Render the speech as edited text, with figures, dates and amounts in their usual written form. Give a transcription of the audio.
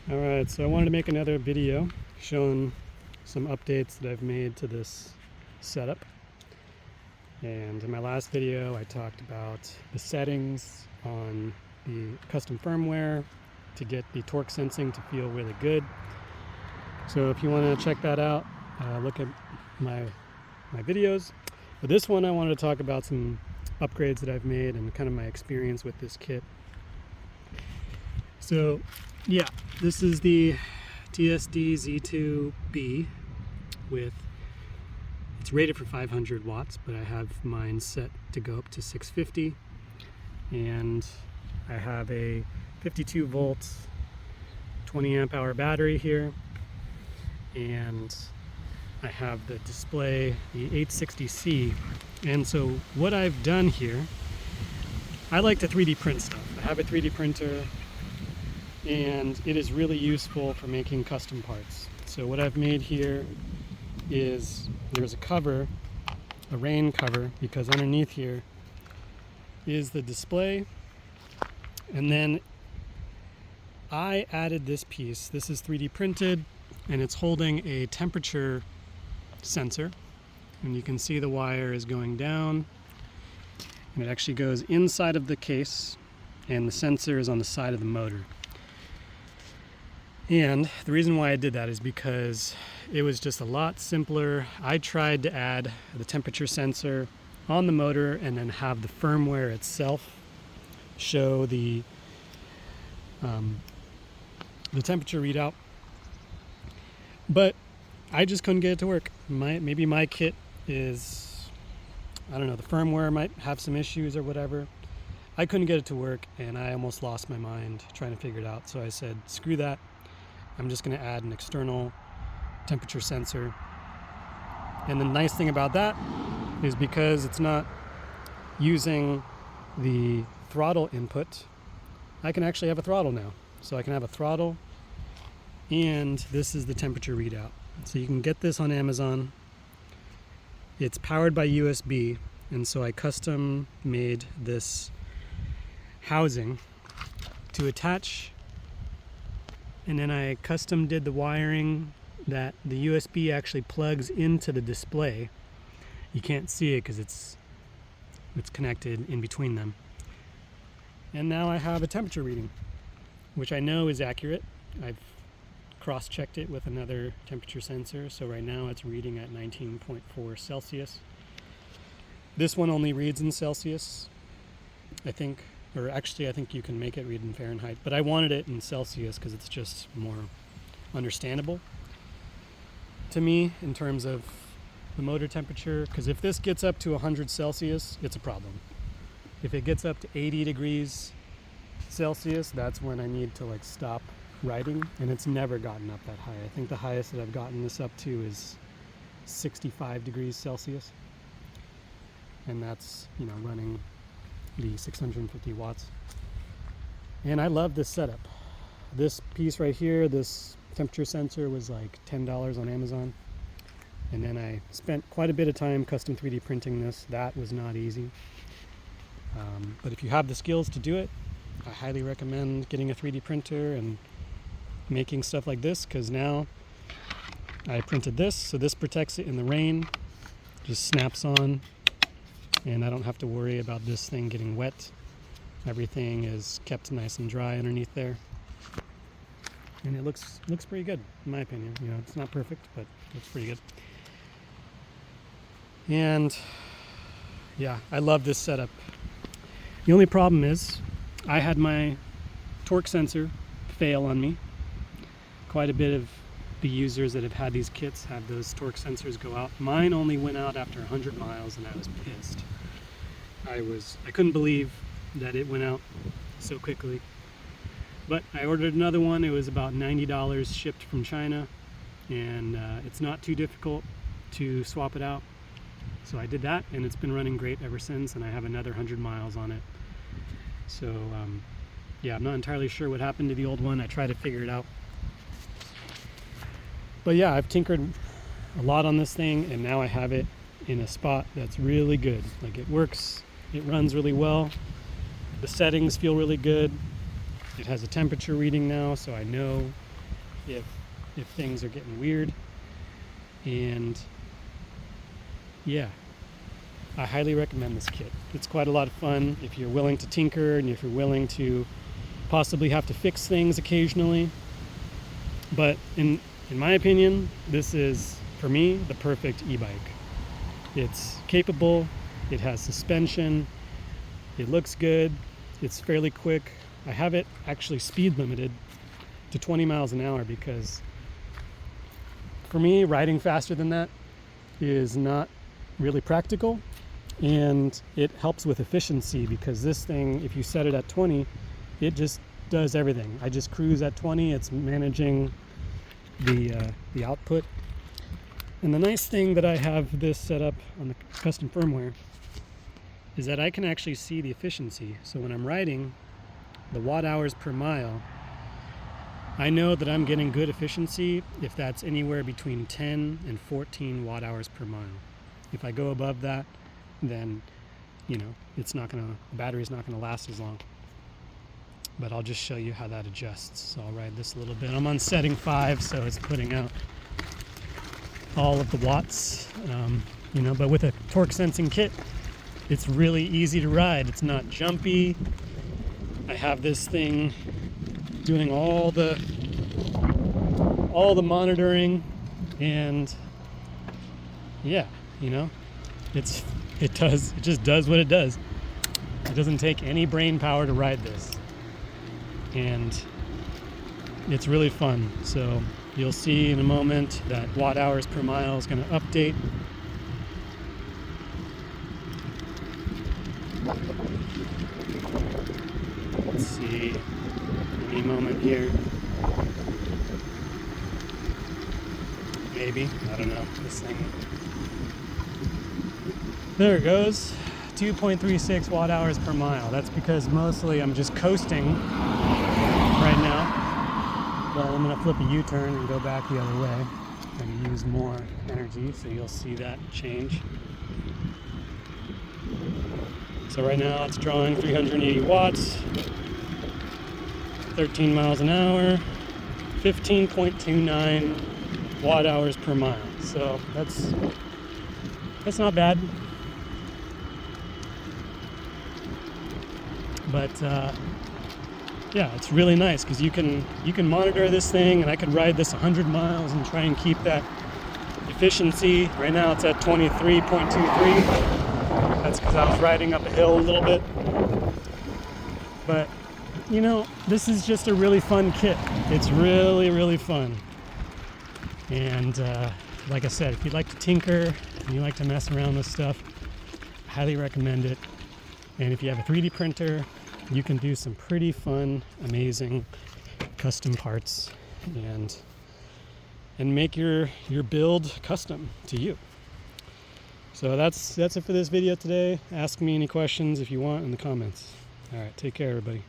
Alright, so I wanted to make another video showing some updates that I've made to this setup. And in my last video I talked about the settings on the custom firmware to get the torque sensing to feel really good. So if you want to check that out, look at my videos. But this one I wanted to talk about some upgrades that I've made and kind of my experience with this kit. So yeah, this is the TSDZ2B it's rated for 500 watts, but I have mine set to go up to 650. And I have a 52 volt, 20 amp hour battery here. And I have the display, the 860C. And so what I've done here, I like to 3D print stuff. I have a 3D printer, and it is really useful for making custom parts. So what I've made here is there's a cover, a rain cover, because underneath here is the display. And then I added this piece. This is 3D printed, and it's holding a temperature sensor. And you can see the wire is going down, and it actually goes inside of the case, and the sensor is on the side of the motor. And the reason why I did that is because it was just a lot simpler. I tried to add the temperature sensor on the motor and then have the firmware itself show the temperature readout, but I just couldn't get it to work. Maybe my kit is, I don't know, the firmware might have some issues or whatever. I couldn't get it to work, and I almost lost my mind trying to figure it out. So I said, screw that. I'm just going to add an external temperature sensor. And the nice thing about that is because it's not using the throttle input, I can actually have a throttle now. So I can have a throttle, and this is the temperature readout. So you can get this on Amazon. It's powered by USB, and so I custom made this housing to attach, and then I custom did the wiring that the USB actually plugs into the display. You can't see it because it's connected in between them. And now I have a temperature reading, which I know is accurate. I've cross-checked it with another temperature sensor, so right now it's reading at 19.4 Celsius. This one only reads in Celsius, I think. Or actually, I think you can make it read in Fahrenheit, but I wanted it in Celsius because it's just more understandable to me in terms of the motor temperature. Because if this gets up to 100 Celsius, it's a problem. If it gets up to 80 degrees Celsius, that's when I need to stop writing, and it's never gotten up that high. I think the highest that I've gotten this up to is 65 degrees Celsius, and that's, running the 650 watts. And I love this setup. This piece right here, this temperature sensor, was like $10 on Amazon. And then I spent quite a bit of time custom 3D printing this. That was not easy. But if you have the skills to do it, I highly recommend getting a 3D printer and making stuff like this, because now I printed this, so this protects it in the rain, just snaps on, and I don't have to worry about this thing getting wet. Everything is kept nice and dry underneath there. And it looks pretty good, in my opinion. It's not perfect, but it looks pretty good. And yeah, I love this setup. The only problem is I had my torque sensor fail on me. Quite a bit of the users that have had these kits have those torque sensors go out. Mine only went out after 100 miles, and I was pissed. I couldn't believe that it went out so quickly. But I ordered another one. It was about $90 shipped from China, and it's not too difficult to swap it out. So I did that, and it's been running great ever since, and I have another 100 miles on it. So yeah, I'm not entirely sure what happened to the old one. I tried to figure it out. But yeah, I've tinkered a lot on this thing, and now I have it in a spot that's really good. It works, it runs really well. The settings feel really good. It has a temperature reading now, so I know if things are getting weird. And yeah, I highly recommend this kit. It's quite a lot of fun if you're willing to tinker and if you're willing to possibly have to fix things occasionally. But in my opinion, this is, for me, the perfect e-bike. It's capable, it has suspension, it looks good, it's fairly quick. I have it actually speed limited to 20 miles an hour because for me, riding faster than that is not really practical, and it helps with efficiency because this thing, if you set it at 20, it just does everything. I just cruise at 20, it's managing the output. And the nice thing that I have this set up on the custom firmware is that I can actually see the efficiency. So when I'm riding, the watt hours per mile, I know that I'm getting good efficiency if that's anywhere between 10 and 14 watt hours per mile. If I go above that, then, you know, the battery's not gonna last as long. But I'll just show you how that adjusts. So I'll ride this a little bit. I'm on setting 5, so it's putting out all of the watts, you know, but with a torque sensing kit, it's really easy to ride. It's not jumpy. I have this thing doing all the monitoring, and yeah, you know, it just does what it does. It doesn't take any brain power to ride this, and it's really fun. So you'll see in a moment that watt hours per mile is going to update. Let's see, any moment here. Maybe, I don't know, this thing. There it goes, 2.36 watt hours per mile. That's because mostly I'm just coasting right now. Well, I'm gonna flip a U-turn and go back the other way and use more energy, so you'll see that change. So right now it's drawing 380 watts, 13 miles an hour, 15.29 watt hours per mile. So that's not bad. But yeah, it's really nice because you can monitor this thing, and I could ride this 100 miles and try and keep that efficiency. Right now it's at 23.23. That's because I was riding up a hill a little bit. But you know, this is just a really fun kit. It's really, really fun. And like I said, if you'd like to tinker and you like to mess around with stuff, I highly recommend it. And if you have a 3D printer, you can do some pretty fun, amazing custom parts and make your build custom to you. So that's it for this video today. Ask me any questions if you want in the comments. All right, take care, everybody.